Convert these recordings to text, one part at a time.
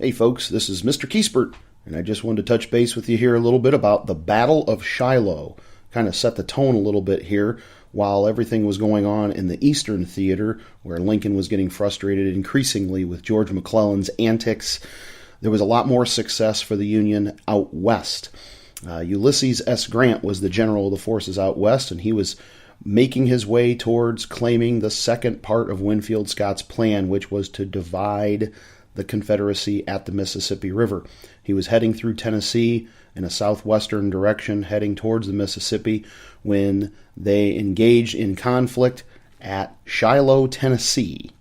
Hey folks, this is Mr. Kiespert, and I just wanted to touch base with you here a little bit about the Battle of Shiloh. Kind of set the tone a little bit here while everything was going on in the Eastern Theater, where Lincoln was getting frustrated increasingly with George McClellan's antics. There was a lot more success for the Union out west. Ulysses S. Grant was the general of the forces out west, and he was making his way towards claiming the second part of Winfield Scott's plan, which was to divide the Confederacy at the Mississippi River. He was heading through Tennessee in a southwestern direction, heading towards the Mississippi, when they engaged in conflict at Shiloh, Tennessee.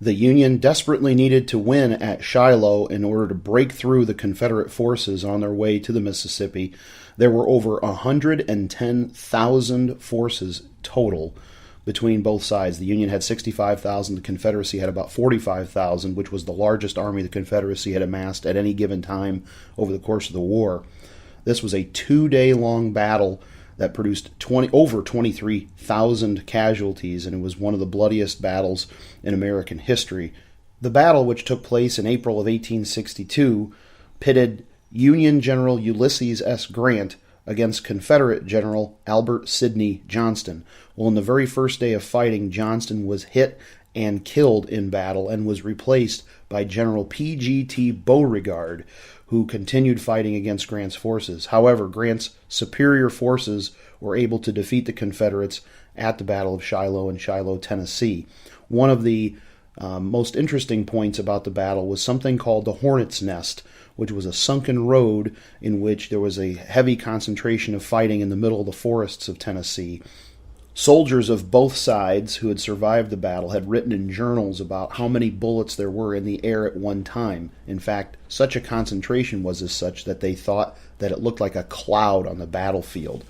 The Union desperately needed to win at Shiloh in order to break through the Confederate forces on their way to the Mississippi. There were over 110,000 forces total between both sides. The Union had 65,000, the Confederacy had about 45,000, which was the largest army the Confederacy had amassed at any given time over the course of the war. This was a 2-day-long battle that produced over 23,000 casualties, and it was one of the bloodiest battles in American history. The battle, which took place in April of 1862, pitted Union General Ulysses S. Grant against Confederate General Albert Sidney Johnston. Well, in the very first day of fighting, Johnston was hit and killed in battle and was replaced by General P.G.T. Beauregard, who continued fighting against Grant's forces. However, Grant's superior forces were able to defeat the Confederates at the Battle of Shiloh in Shiloh, Tennessee. One of the most interesting points about the battle was something called the Hornet's Nest, which was a sunken road in which there was a heavy concentration of fighting in the middle of the forests of Tennessee. Soldiers of both sides who had survived the battle had written in journals about how many bullets there were in the air at one time. In fact, such a concentration was as such that they thought that it looked like a cloud on the battlefield.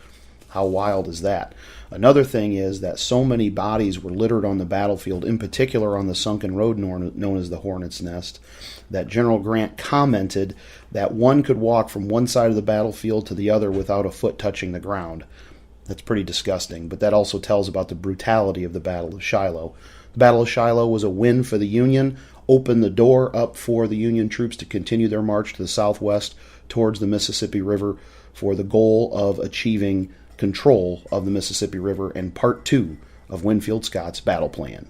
How wild is that? Another thing is that so many bodies were littered on the battlefield, in particular on the sunken road known as the Hornet's Nest, that General Grant commented that one could walk from one side of the battlefield to the other without a foot touching the ground. That's pretty disgusting, but that also tells about the brutality of the Battle of Shiloh. The Battle of Shiloh was a win for the Union, opened the door up for the Union troops to continue their march to the southwest towards the Mississippi River for the goal of achieving control of the Mississippi River and Part 2 of Winfield Scott's battle plan.